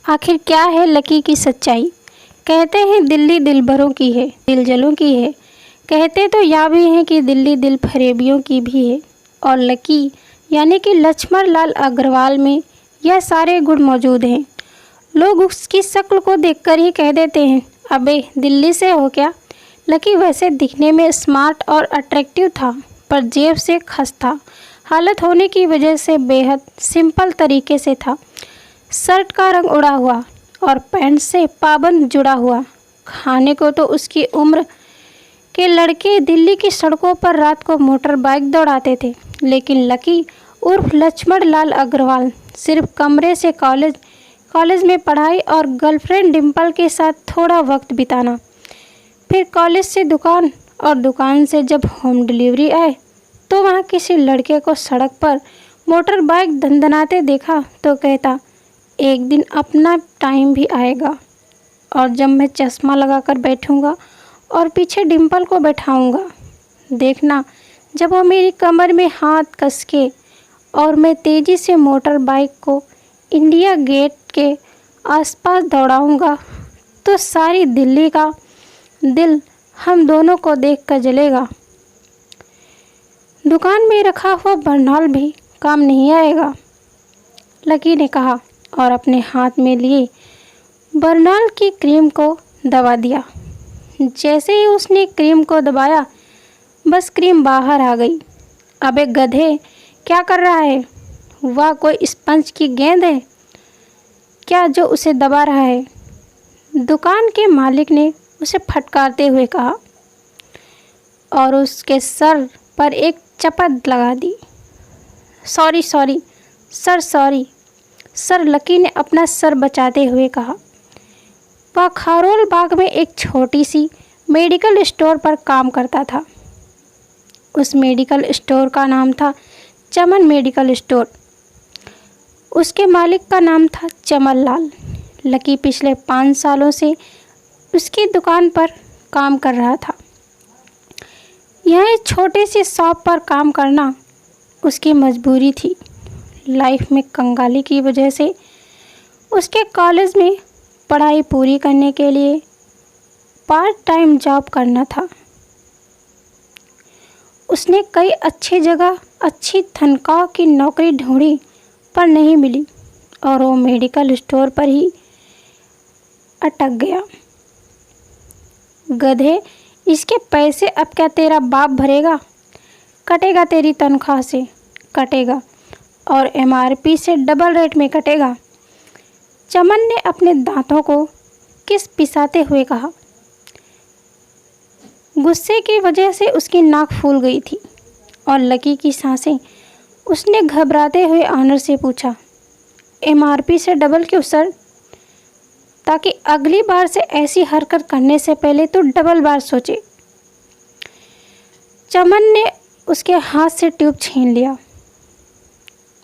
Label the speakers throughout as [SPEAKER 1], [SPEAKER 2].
[SPEAKER 1] आखिर क्या है लकी की सच्चाई। कहते हैं दिल्ली दिल भरों की है, दिल जलों की है। कहते तो यह भी हैं कि दिल्ली दिल फरेबियों की भी है। और लकी यानी कि लक्ष्मण लाल अग्रवाल में यह सारे गुण मौजूद हैं। लोग उसकी शक्ल को देखकर ही कह देते हैं, अबे दिल्ली से हो क्या। लकी वैसे दिखने में स्मार्ट और अट्रैक्टिव था, पर जेब से खस्ता हालत होने की वजह से बेहद सिंपल तरीके से था। शर्ट का रंग उड़ा हुआ और पैंट से पाबंद जुड़ा हुआ। खाने को तो उसकी उम्र के लड़के दिल्ली की सड़कों पर रात को मोटर बाइक दौड़ाते थे, लेकिन लकी उर्फ लक्ष्मण लाल अग्रवाल सिर्फ कमरे से कॉलेज में पढ़ाई और गर्लफ्रेंड डिम्पल के साथ थोड़ा वक्त बिताना, फिर कॉलेज से दुकान और दुकान से जब होम डिलीवरी आए तो वहाँ किसी लड़के को सड़क पर मोटर बाइक दंदनाते देखा तो कहता, एक दिन अपना टाइम भी आएगा और जब मैं चश्मा लगाकर बैठूंगा और पीछे डिम्पल को बैठाऊंगा, देखना जब वो मेरी कमर में हाथ कस के और मैं तेज़ी से मोटर बाइक को इंडिया गेट के आसपास दौड़ाऊंगा तो सारी दिल्ली का दिल हम दोनों को देखकर जलेगा। दुकान में रखा हुआ बर्नॉल भी काम नहीं आएगा, लकी ने कहा और अपने हाथ में लिए बर्नॉल की क्रीम को दबा दिया। जैसे ही उसने क्रीम को दबाया, बस क्रीम बाहर आ गई। अबे गधे, क्या कर रहा है? वह कोई स्पंज की गेंद है क्या जो उसे दबा रहा है? दुकान के मालिक ने उसे फटकारते हुए कहा और उसके सर पर एक चपत लगा दी। Sorry sir, sorry sir, Lucky ने अपना सर बचाते हुए कहा। वह खारोल बाग में एक छोटी सी मेडिकल स्टोर पर काम करता था। उस मेडिकल स्टोर का नाम था चमन मेडिकल स्टोर। उसके मालिक का नाम था चमन लाल। लकी पिछले 5 सालों से उसकी दुकान पर काम कर रहा था। यह एक छोटी सी शॉप पर काम करना उसकी मजबूरी थी। लाइफ में कंगाली की वजह से उसके कॉलेज में पढ़ाई पूरी करने के लिए पार्ट टाइम जॉब करना था। उसने कई अच्छी जगह अच्छी तनख्वाह की नौकरी ढूंढी पर नहीं मिली और वो मेडिकल स्टोर पर ही अटक गया। गधे, इसके पैसे अब क्या तेरा बाप भरेगा? कटेगा, तेरी तनख्वाह से कटेगा और MRP से डबल रेट में कटेगा। चमन ने अपने दांतों को किस पिसाते हुए कहा। गुस्से की वजह से उसकी नाक फूल गई थी और लकी की सांसें। उसने घबराते हुए ऑनर से पूछा, MRP से डबल क्यों सर? ताकि अगली बार से ऐसी हरकत करने से पहले तो डबल बार सोचे। चमन ने उसके हाथ से ट्यूब छीन लिया।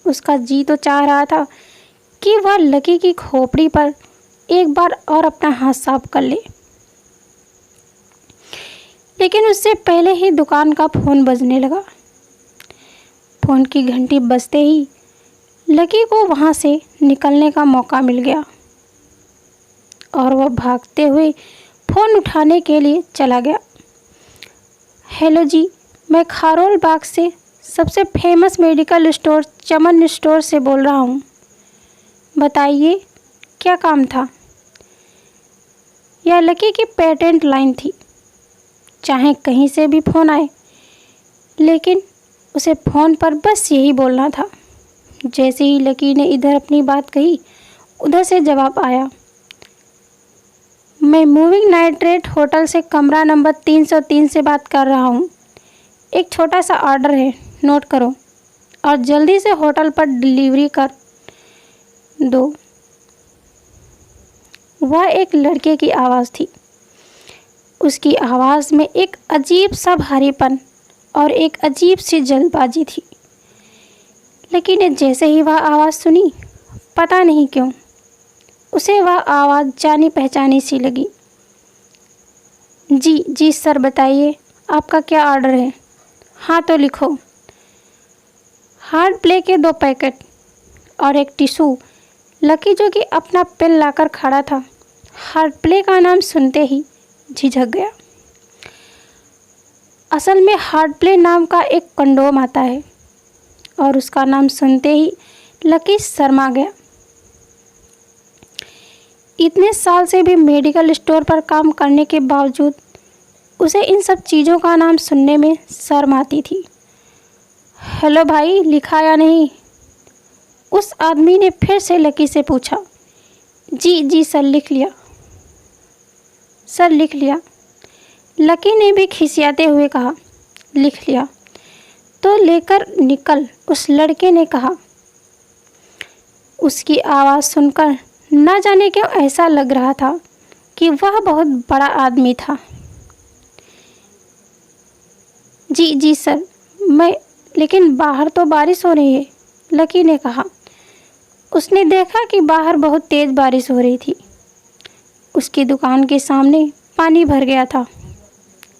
[SPEAKER 1] उसका जी तो चाह रहा था कि वह लकी की खोपड़ी पर एक बार और अपना हाथ साफ कर ले, लेकिन उससे पहले ही दुकान का फ़ोन बजने लगा। फ़ोन की घंटी बजते ही लकी को वहाँ से निकलने का मौका मिल गया और वह भागते हुए फ़ोन उठाने के लिए चला गया। हेलो जी, मैं खारोल बाग से सबसे फेमस मेडिकल स्टोर चमन स्टोर से बोल रहा हूँ। बताइए क्या काम था? यह लकी की पेटेंट लाइन थी, चाहे कहीं से भी फ़ोन आए, लेकिन उसे फ़ोन पर बस यही बोलना था। जैसे ही लकी ने इधर अपनी बात कही, उधर से जवाब आया, मैं मूविंग नाइट्रेट होटल से कमरा नंबर 303 से बात कर रहा हूँ। एक छोटा सा ऑर्डर है, नोट करो और जल्दी से होटल पर डिलीवरी कर दो। वह एक लड़के की आवाज़ थी। उसकी आवाज़ में एक अजीब सा भारीपन और एक अजीब सी जल्दबाजी थी। लेकिन जैसे ही वह आवाज़ सुनी, पता नहीं क्यों उसे वह आवाज़ जानी पहचानी सी लगी। जी सर, बताइए आपका क्या ऑर्डर है? हाँ तो लिखो, हार्ड प्ले के 2 पैकेट और एक टिशू लकी जो कि अपना पेन लाकर खड़ा था, हार्ट प्ले का नाम सुनते ही झिझक गया। असल में हार्ट प्ले नाम का एक कंडोम आता है और उसका नाम सुनते ही लकी शर्मा गया। इतने साल से भी मेडिकल स्टोर पर काम करने के बावजूद उसे इन सब चीज़ों का नाम सुनने में शर्म आती थी। हेलो भाई, लिखा या नहीं? उस आदमी ने फिर से लकी से पूछा। जी जी सर, लिख लिया सर, लिख लिया। लकी ने भी खिसियाते हुए कहा, लिख लिया तो लेकर निकल, उस लड़के ने कहा। उसकी आवाज़ सुनकर न जाने क्यों ऐसा लग रहा था कि वह बहुत बड़ा आदमी था। जी जी सर, मैं, लेकिन बाहर तो बारिश हो रही है, लकी ने कहा। उसने देखा कि बाहर बहुत तेज़ बारिश हो रही थी। उसकी दुकान के सामने पानी भर गया था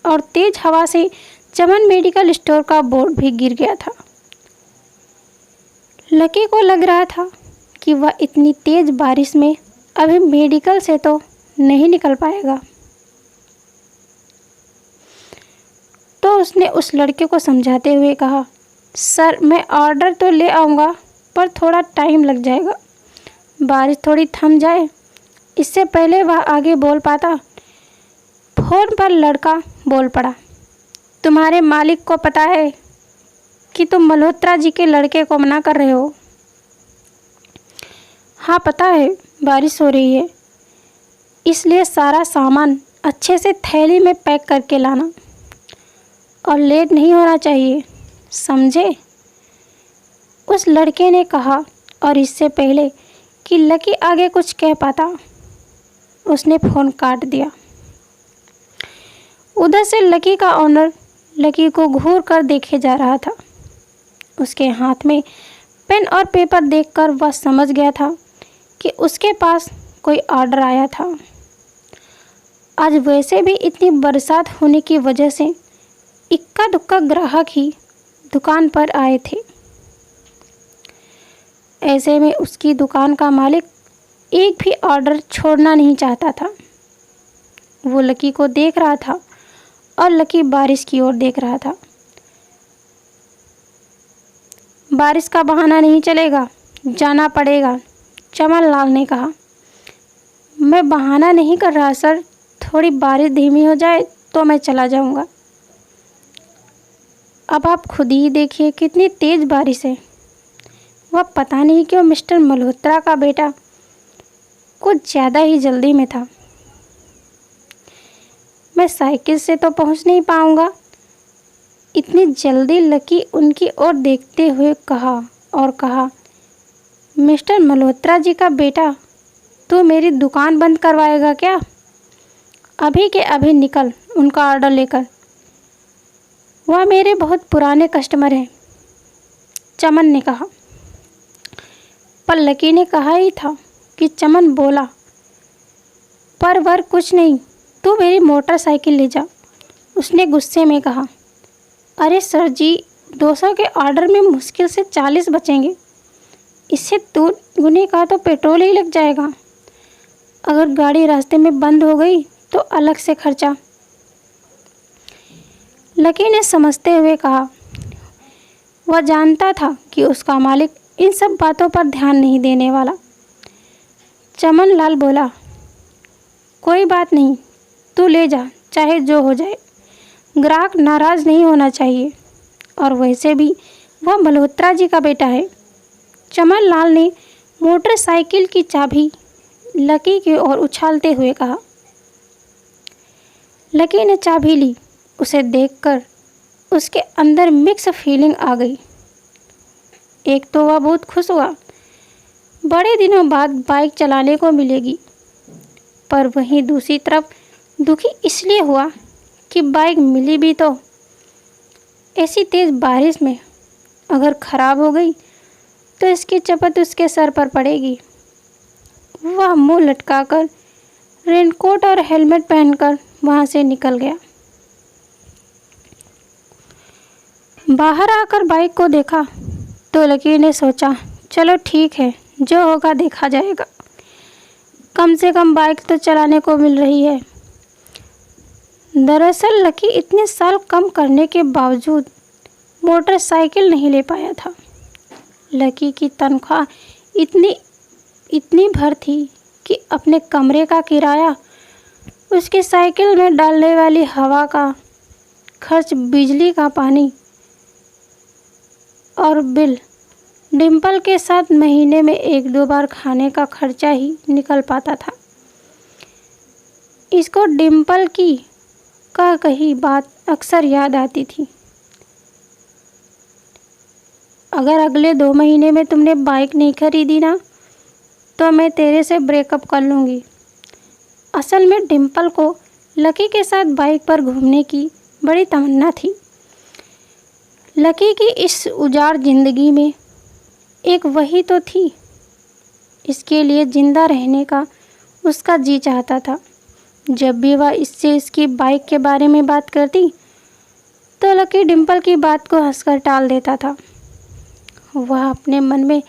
[SPEAKER 1] और तेज़ हवा से चमन मेडिकल स्टोर का बोर्ड भी गिर गया था। लकी को लग रहा था कि वह इतनी तेज़ बारिश में अभी मेडिकल से तो नहीं निकल पाएगा। तो उसने उस लड़के को समझाते हुए कहा, सर मैं ऑर्डर तो ले आऊँगा पर थोड़ा टाइम लग जाएगा, बारिश थोड़ी थम जाए। इससे पहले वह आगे बोल पाता, फ़ोन पर लड़का बोल पड़ा, तुम्हारे मालिक को पता है कि तुम मल्होत्रा जी के लड़के को मना कर रहे हो? हाँ पता है, बारिश हो रही है, इसलिए सारा सामान अच्छे से थैली में पैक करके लाना और लेट नहीं होना चाहिए, समझे? उस लड़के ने कहा और इससे पहले कि लकी आगे कुछ कह पाता, उसने फ़ोन काट दिया। उधर से लकी का ओनर लकी को घूर कर देखे जा रहा था। उसके हाथ में पेन और पेपर देखकर वह समझ गया था कि उसके पास कोई ऑर्डर आया था। आज वैसे भी इतनी बरसात होने की वजह से इक्का दुक्का ग्राहक ही दुकान पर आए थे। ऐसे में उसकी दुकान का मालिक एक भी ऑर्डर छोड़ना नहीं चाहता था। वो लकी को देख रहा था और लकी बारिश की ओर देख रहा था। बारिश का बहाना नहीं चलेगा, जाना पड़ेगा, चमन लाल ने कहा। मैं बहाना नहीं कर रहा सर, थोड़ी बारिश धीमी हो जाए तो मैं चला जाऊंगा। अब आप खुद ही देखिए कितनी तेज़ बारिश है। वह पता नहीं क्यों मिस्टर मल्होत्रा का बेटा कुछ ज़्यादा ही जल्दी में था। मैं साइकिल से तो पहुंच नहीं पाऊंगा। इतनी जल्दी लकी उनकी ओर देखते हुए कहा, मिस्टर मल्होत्रा जी का बेटा, तू मेरी दुकान बंद करवाएगा क्या? अभी के अभी निकल उनका ऑर्डर लेकर, वह मेरे बहुत पुराने कस्टमर हैं, चमन ने कहा। पर लकी ने कहा ही था कि चमन बोला, पर वर कुछ नहीं, तू मेरी मोटरसाइकिल ले जा, उसने गुस्से में कहा। अरे सर जी, 200 के ऑर्डर में मुश्किल से 40 बचेंगे, इससे दुगने का तो पेट्रोल ही लग जाएगा। अगर गाड़ी रास्ते में बंद हो गई तो अलग से खर्चा। लकी ने समझते हुए कहा। वह जानता था कि उसका मालिक इन सब बातों पर ध्यान नहीं देने वाला। चमन लाल बोला, कोई बात नहीं, तू ले जा, चाहे जो हो जाए, ग्राहक नाराज़ नहीं होना चाहिए, और वैसे भी वह मल्होत्रा जी का बेटा है। चमन लाल ने मोटरसाइकिल की चाबी लकी की ओर उछालते हुए कहा। लकी ने चाबी ली। उसे देखकर उसके अंदर मिक्स फीलिंग आ गई। एक तो वह बहुत खुश हुआ, बड़े दिनों बाद बाइक चलाने को मिलेगी, पर वहीं दूसरी तरफ दुखी इसलिए हुआ कि बाइक मिली भी तो ऐसी तेज़ बारिश में अगर ख़राब हो गई तो इसकी चपत उसके सर पर पड़ेगी। वह मुंह लटकाकर रेनकोट और हेलमेट पहनकर वहाँ से निकल गया। बाहर आकर बाइक को देखा तो लकी ने सोचा, चलो ठीक है, जो होगा देखा जाएगा। कम से कम बाइक तो चलाने को मिल रही है। दरअसल लकी इतने साल कम करने के बावजूद मोटरसाइकिल नहीं ले पाया था। लकी की तनख्वाह इतनी भर थी कि अपने कमरे का किराया, उसकी साइकिल में डालने वाली हवा का खर्च, बिजली का पानी और बिल, डिम्पल के साथ महीने में 1-2 बार खाने का खर्चा ही निकल पाता था। इसको डिम्पल की कही बात अक्सर याद आती थी। अगर अगले 2 महीने में तुमने बाइक नहीं खरीदी ना, तो मैं तेरे से ब्रेकअप कर लूँगी। असल में डिम्पल को लकी के साथ बाइक पर घूमने की बड़ी तमन्ना थी। लकी की इस उजाड़ जिंदगी में एक वही तो थी। इसके लिए जिंदा रहने का उसका जी चाहता था। जब भी वह इससे इसकी बाइक के बारे में बात करती तो लकी डिम्पल की बात को हंसकर टाल देता था। वह अपने मन में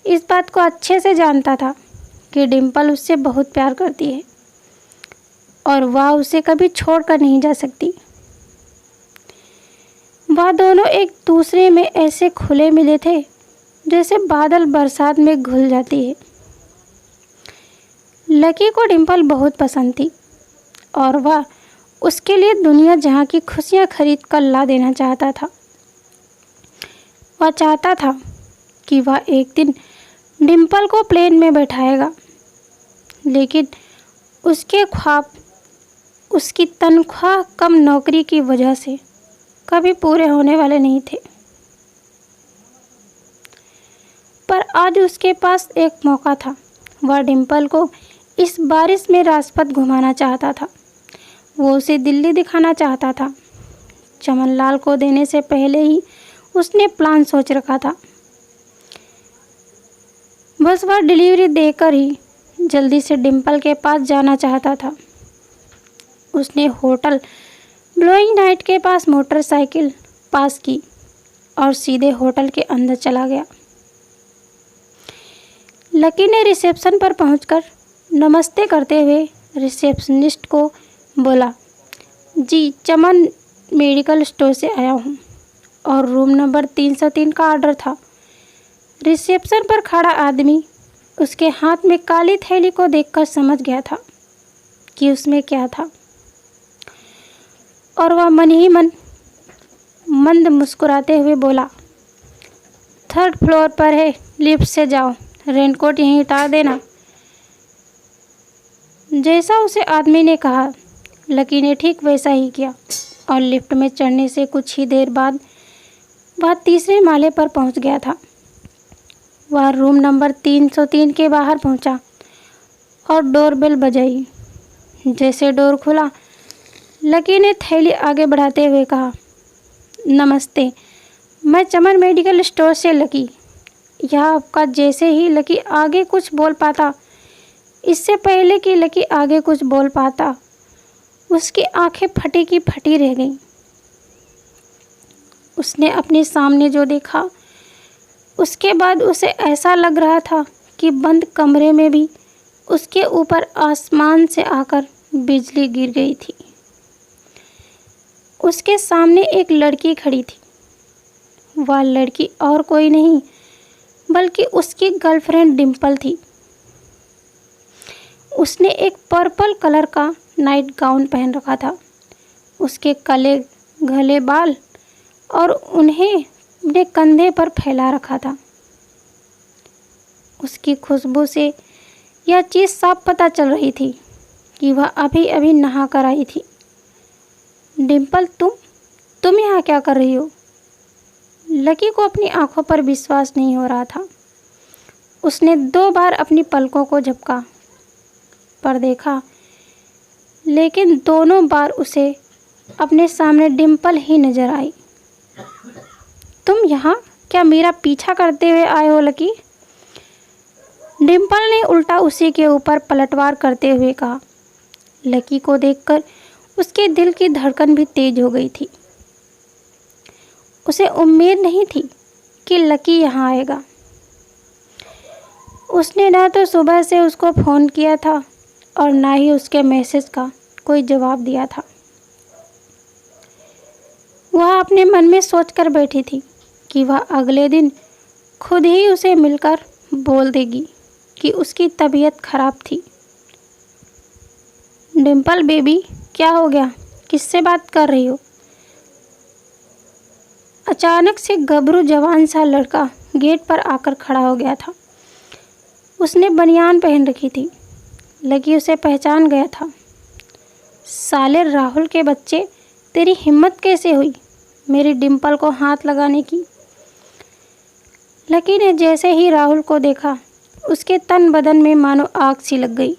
[SPEAKER 1] इस बात को अच्छे से जानता था कि डिम्पल उससे बहुत प्यार करती है और वह उसे कभी छोड़कर नहीं जा सकती। वह दोनों एक दूसरे में ऐसे खुले मिले थे जैसे बादल बरसात में घुल जाती है। लकी को डिम्पल बहुत पसंद थी और वह उसके लिए दुनिया जहाँ की खुशियाँ खरीद कर ला देना चाहता था। वह चाहता था कि वह एक दिन डिम्पल को प्लेन में बैठाएगा, लेकिन उसके ख्वाब उसकी तनख्वाह कम नौकरी की वजह से कभी पूरे होने वाले नहीं थे। पर आज उसके पास एक मौका था। वह डिम्पल को इस बारिश में राजपथ घुमाना चाहता था। वो उसे दिल्ली दिखाना चाहता था। चमनलाल को देने से पहले ही उसने प्लान सोच रखा था। बस वह डिलीवरी देकर ही जल्दी से डिम्पल के पास जाना चाहता था। उसने होटल ब्लोइंग नाइट के पास मोटरसाइकिल पास की और सीधे होटल के अंदर चला गया। लकी ने रिसेप्शन पर पहुंचकर नमस्ते करते हुए रिसेप्शनिस्ट को बोला, जी चमन मेडिकल स्टोर से आया हूं और रूम नंबर 303 का ऑर्डर था। रिसेप्शन पर खड़ा आदमी उसके हाथ में काली थैली को देखकर समझ गया था कि उसमें क्या था और वह मन ही मन मंद मुस्कुराते हुए बोला, 3rd फ्लोर पर है, लिफ्ट से जाओ, रेनकोट यहीं उतार देना। जैसा उसे आदमी ने कहा, लकी ने ठीक वैसा ही किया और लिफ्ट में चढ़ने से कुछ ही देर बाद वह 3रे माले पर पहुंच गया था। वह रूम नंबर 303 के बाहर पहुंचा और डोरबेल बजाई। जैसे डोर खुला, लकी ने थैली आगे बढ़ाते हुए कहा, नमस्ते, मैं चमन मेडिकल स्टोर से लकी। यह आपका। जैसे ही लकी आगे कुछ बोल पाता, इससे पहले कि लकी आगे कुछ बोल पाता, उसकी आंखें फटी की फटी रह गईं। उसने अपने सामने जो देखा, उसके बाद उसे ऐसा लग रहा था कि बंद कमरे में भी उसके ऊपर आसमान से आकर बिजली गिर गई थी। उसके सामने एक लड़की खड़ी थी। वह लड़की और कोई नहीं बल्कि उसकी गर्लफ्रेंड डिम्पल थी। उसने एक पर्पल कलर का नाइट गाउन पहन रखा था। उसके काले घने बाल और उन्हें अपने कंधे पर फैला रखा था। उसकी खुशबू से यह चीज़ साफ पता चल रही थी कि वह अभी अभी नहा कर आई थी। डिम्पल, तुम यहाँ क्या कर रही हो? लकी को अपनी आंखों पर विश्वास नहीं हो रहा था। उसने 2 बार अपनी पलकों को झपका पर देखा, लेकिन दोनों बार उसे अपने सामने डिम्पल ही नजर आई। तुम यहाँ क्या मेरा पीछा करते हुए आए हो लकी? डिम्पल ने उल्टा उसी के ऊपर पलटवार करते हुए कहा। लकी को देखकर उसके दिल की धड़कन भी तेज हो गई थी। उसे उम्मीद नहीं थी कि लकी यहाँ आएगा। उसने ना तो सुबह से उसको फ़ोन किया था और ना ही उसके मैसेज का कोई जवाब दिया था। वह अपने मन में सोचकर बैठी थी कि वह अगले दिन खुद ही उसे मिलकर बोल देगी कि उसकी तबीयत खराब थी। डिम्पल बेबी, क्या हो गया? किससे बात कर रही हो? अचानक से गबरू जवान सा लड़का गेट पर आकर खड़ा हो गया था। उसने बनियान पहन रखी थी। लकी उसे पहचान गया था। साले राहुल के बच्चे, तेरी हिम्मत कैसे हुई मेरी डिम्पल को हाथ लगाने की? लकी ने जैसे ही राहुल को देखा, उसके तन बदन में मानो आग सी लग गई।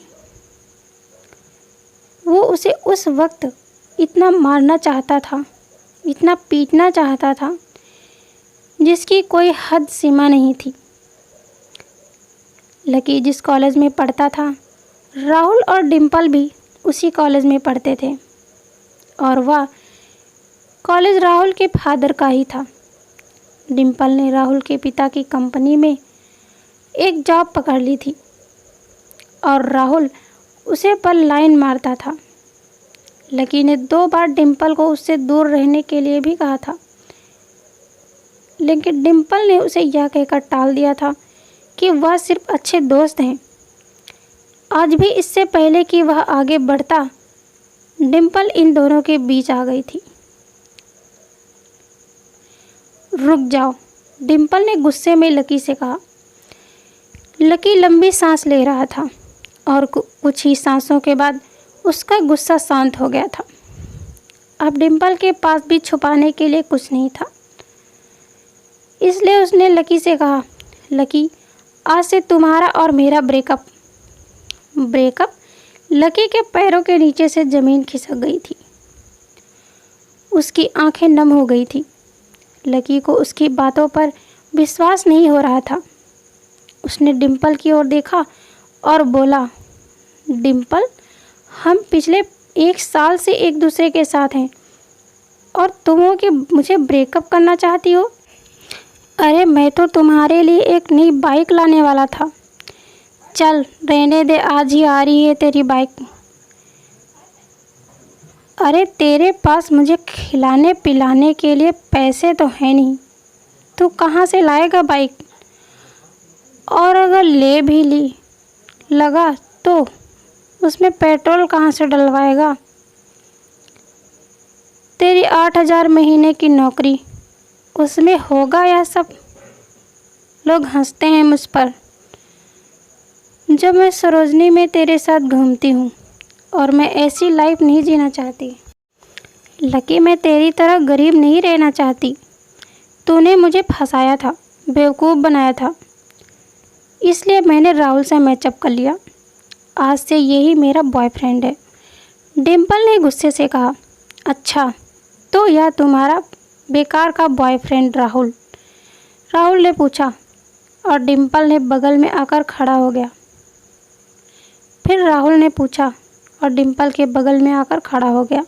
[SPEAKER 1] वो उसे उस वक्त इतना मारना चाहता था, इतना पीटना चाहता था, जिसकी कोई हद सीमा नहीं थी। लकी जिस कॉलेज में पढ़ता था, राहुल और डिम्पल भी उसी कॉलेज में पढ़ते थे और वह कॉलेज राहुल के फादर का ही था। डिम्पल ने राहुल के पिता की कंपनी में एक जॉब पकड़ ली थी और राहुल उसे पर लाइन मारता था। लकी ने 2 बार डिम्पल को उससे दूर रहने के लिए भी कहा था, लेकिन डिम्पल ने उसे यह कहकर टाल दिया था कि वह सिर्फ अच्छे दोस्त हैं। आज भी इससे पहले कि वह आगे बढ़ता, डिम्पल इन दोनों के बीच आ गई थी। रुक जाओ, डिम्पल ने गुस्से में लकी से कहा। लकी लंबी सांस ले रहा था और कुछ ही सांसों के बाद उसका गुस्सा शांत हो गया था। अब डिम्पल के पास भी छुपाने के लिए कुछ नहीं था, इसलिए उसने लकी से कहा, लकी, आज से तुम्हारा और मेरा ब्रेकअप। ब्रेकअप? लकी के पैरों के नीचे से ज़मीन खिसक गई थी। उसकी आंखें नम हो गई थी। लकी को उसकी बातों पर विश्वास नहीं हो रहा था। उसने डिम्पल की ओर देखा और बोला, डिम्पल, हम पिछले 1 साल से एक दूसरे के साथ हैं और तुम हो कि मुझे ब्रेकअप करना चाहती हो? अरे मैं तो तुम्हारे लिए एक नई बाइक लाने वाला था। चल रहने दे, आज ही आ रही है तेरी बाइक। अरे तेरे पास मुझे खिलाने पिलाने के लिए पैसे तो है नहीं, तू कहाँ से लाएगा बाइक? और अगर ले भी ली लगा तो उसमें पेट्रोल कहाँ से डलवाएगा? तेरी 8,000 महीने की नौकरी, उसमें होगा यह सब? लोग हंसते हैं मुझ पर जब मैं सरोजनी में तेरे साथ घूमती हूँ, और मैं ऐसी लाइफ नहीं जीना चाहती। लकी, मैं तेरी तरह गरीब नहीं रहना चाहती। तूने मुझे फंसाया था, बेवकूफ़ बनाया था, इसलिए मैंने राहुल से मैचअप कर लिया। आज से यही मेरा बॉयफ्रेंड है। डिम्पल ने गुस्से से कहा। अच्छा, तो यह तुम्हारा बेकार का बॉयफ्रेंड राहुल? राहुल ने पूछा और डिम्पल ने बगल में आकर खड़ा हो गया। फिर राहुल ने पूछा और डिम्पल के बगल में आकर खड़ा हो गया।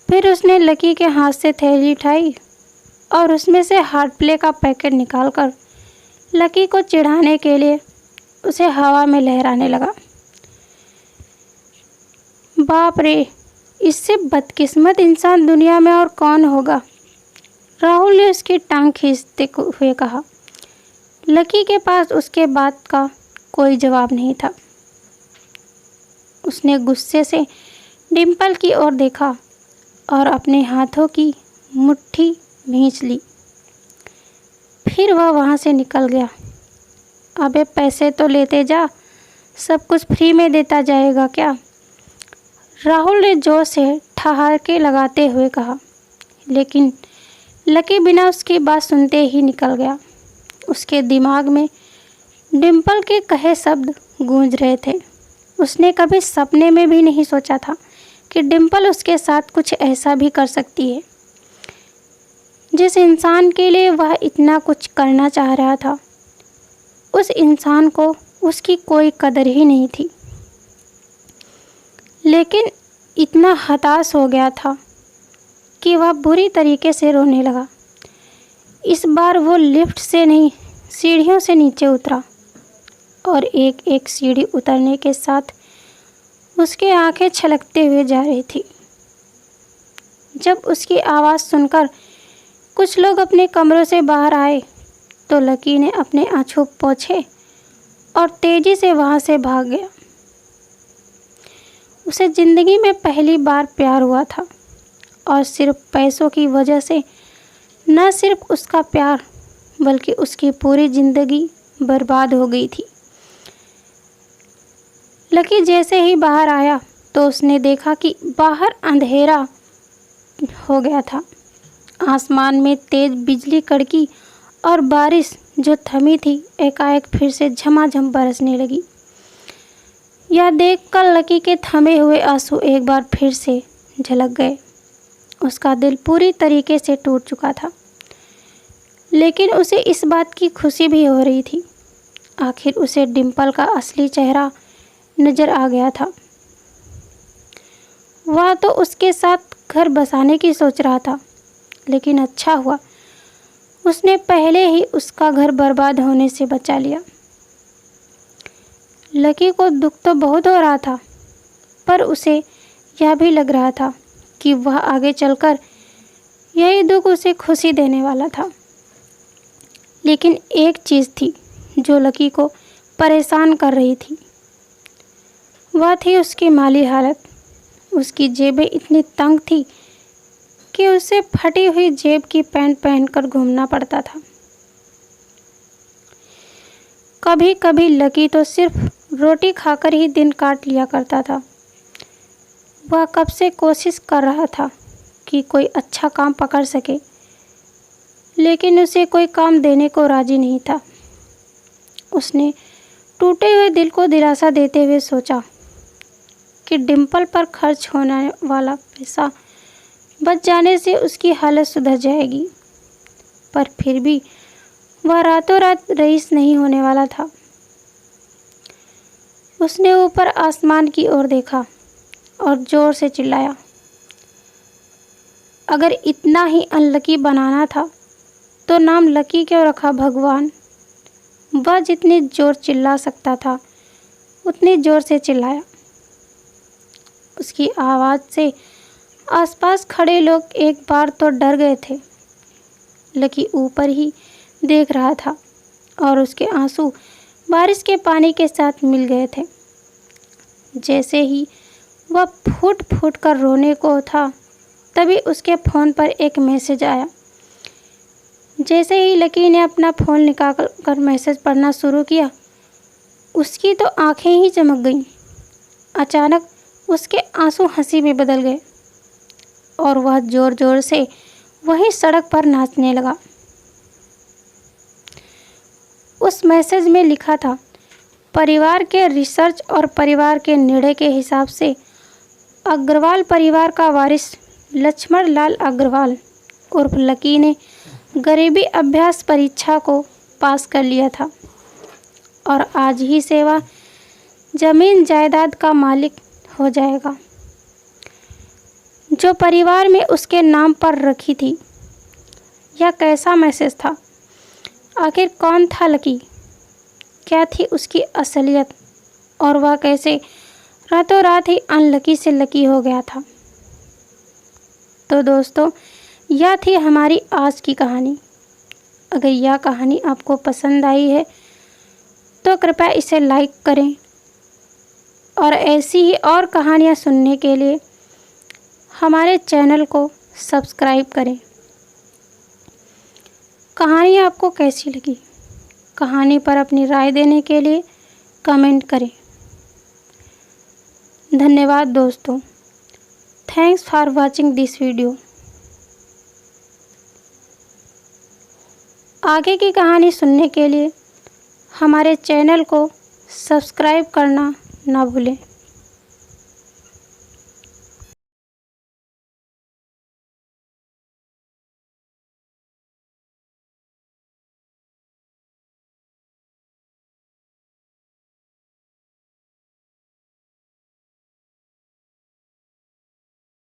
[SPEAKER 1] फिर उसने लकी के हाथ से थैली उठाई और उसमें से हार्ट प्ले का पैकेट निकालकर लकी को चिढ़ाने के लिए उसे हवा में लहराने लगा। बाप रे, इससे बदकिस्मत इंसान दुनिया में और कौन होगा? राहुल ने उसकी टांग खींचते हुए कहा। लकी के पास उसके बात का कोई जवाब नहीं था। उसने गुस्से से डिम्पल की ओर देखा और अपने हाथों की मुट्ठी भींच ली। फिर वह वहाँ से निकल गया। अबे पैसे तो लेते जा, सब कुछ फ्री में देता जाएगा क्या? राहुल ने जोर से ठहाके लगाते हुए कहा, लेकिन लकी बिना उसकी बात सुनते ही निकल गया। उसके दिमाग में डिम्पल के कहे शब्द गूंज रहे थे। उसने कभी सपने में भी नहीं सोचा था कि डिम्पल उसके साथ कुछ ऐसा भी कर सकती है। जिस इंसान के लिए वह इतना कुछ करना चाह रहा था, उस इंसान को उसकी कोई कदर ही नहीं थी। लेकिन इतना हताश हो गया था कि वह बुरी तरीके से रोने लगा। इस बार वो लिफ्ट से नहीं, सीढ़ियों से नीचे उतरा और एक एक सीढ़ी उतरने के साथ उसकी आंखें छलकते हुए जा रही थी। जब उसकी आवाज़ सुनकर कुछ लोग अपने कमरों से बाहर आए तो लकी ने अपने आँसू पोंछे और तेज़ी से वहाँ से भाग गया। उसे ज़िंदगी में पहली बार प्यार हुआ था और सिर्फ पैसों की वजह से न सिर्फ उसका प्यार बल्कि उसकी पूरी ज़िंदगी बर्बाद हो गई थी। लकी जैसे ही बाहर आया तो उसने देखा कि बाहर अंधेरा हो गया था। आसमान में तेज बिजली कड़की और बारिश जो थमी थी एकाएक फिर से झमाझम बरसने लगी। यह देखकर लकी के थमे हुए आंसू एक बार फिर से झलक गए। उसका दिल पूरी तरीके से टूट चुका था, लेकिन उसे इस बात की खुशी भी हो रही थी। आखिर उसे डिम्पल का असली चेहरा नज़र आ गया था। वह तो उसके साथ घर बसाने की सोच रहा था, लेकिन अच्छा हुआ उसने पहले ही उसका घर बर्बाद होने से बचा लिया। लकी को दुख तो बहुत हो रहा था, पर उसे यह भी लग रहा था कि वह आगे चलकर यही दुख उसे खुशी देने वाला था। लेकिन एक चीज़ थी जो लकी को परेशान कर रही थी। वह थी उसकी माली हालत। उसकी जेबें इतनी तंग थी कि उसे फटी हुई जेब की पैंट पहनकर घूमना पड़ता था। कभी कभी लकी तो सिर्फ रोटी खाकर ही दिन काट लिया करता था। वह कब से कोशिश कर रहा था कि कोई अच्छा काम पकड़ सके, लेकिन उसे कोई काम देने को राजी नहीं था। उसने टूटे हुए दिल को दिलासा देते हुए सोचा कि डिम्पल पर खर्च होने वाला पैसा बच जाने से उसकी हालत सुधर जाएगी, पर फिर भी वह रातों रात रईस नहीं होने वाला था। उसने ऊपर आसमान की ओर देखा और ज़ोर से चिल्लाया, अगर इतना ही अनलकी बनाना था तो नाम लकी क्यों रखा भगवान। वह जितनी ज़ोर चिल्ला सकता था उतनी ज़ोर से चिल्लाया। उसकी आवाज़ से आसपास खड़े लोग एक बार तो डर गए थे। लकी ऊपर ही देख रहा था और उसके आंसू बारिश के पानी के साथ मिल गए थे। जैसे ही वह फूट फूट कर रोने को था, तभी उसके फ़ोन पर एक मैसेज आया। जैसे ही लकी ने अपना फ़ोन निकाल कर मैसेज पढ़ना शुरू किया, उसकी तो आंखें ही चमक गईं। अचानक उसके आंसू हंसी में बदल गए और वह ज़ोर ज़ोर से वहीं सड़क पर नाचने लगा। उस मैसेज में लिखा था, परिवार के रिसर्च और परिवार के निर्णय के हिसाब से अग्रवाल परिवार का वारिस लक्ष्मण लाल अग्रवाल उर्फ लकी ने गरीबी अभ्यास परीक्षा को पास कर लिया था और आज ही से वह जमीन जायदाद का मालिक हो जाएगा जो परिवार में उसके नाम पर रखी थी। यह कैसा मैसेज था? आखिर कौन था लकी? क्या थी उसकी असलियत? और वह कैसे रातों रात ही अनलकी से लकी हो गया था? तो दोस्तों, यह थी हमारी आज की कहानी। अगर यह कहानी आपको पसंद आई है तो कृपया इसे लाइक करें और ऐसी ही और कहानियाँ सुनने के लिए हमारे चैनल को सब्सक्राइब करें। कहानी आपको कैसी लगी? कहानी पर अपनी राय देने के लिए कमेंट करें। धन्यवाद दोस्तों। Thanks for watching this video. आगे की कहानी सुनने के लिए हमारे चैनल को सब्सक्राइब करना ना भूलें।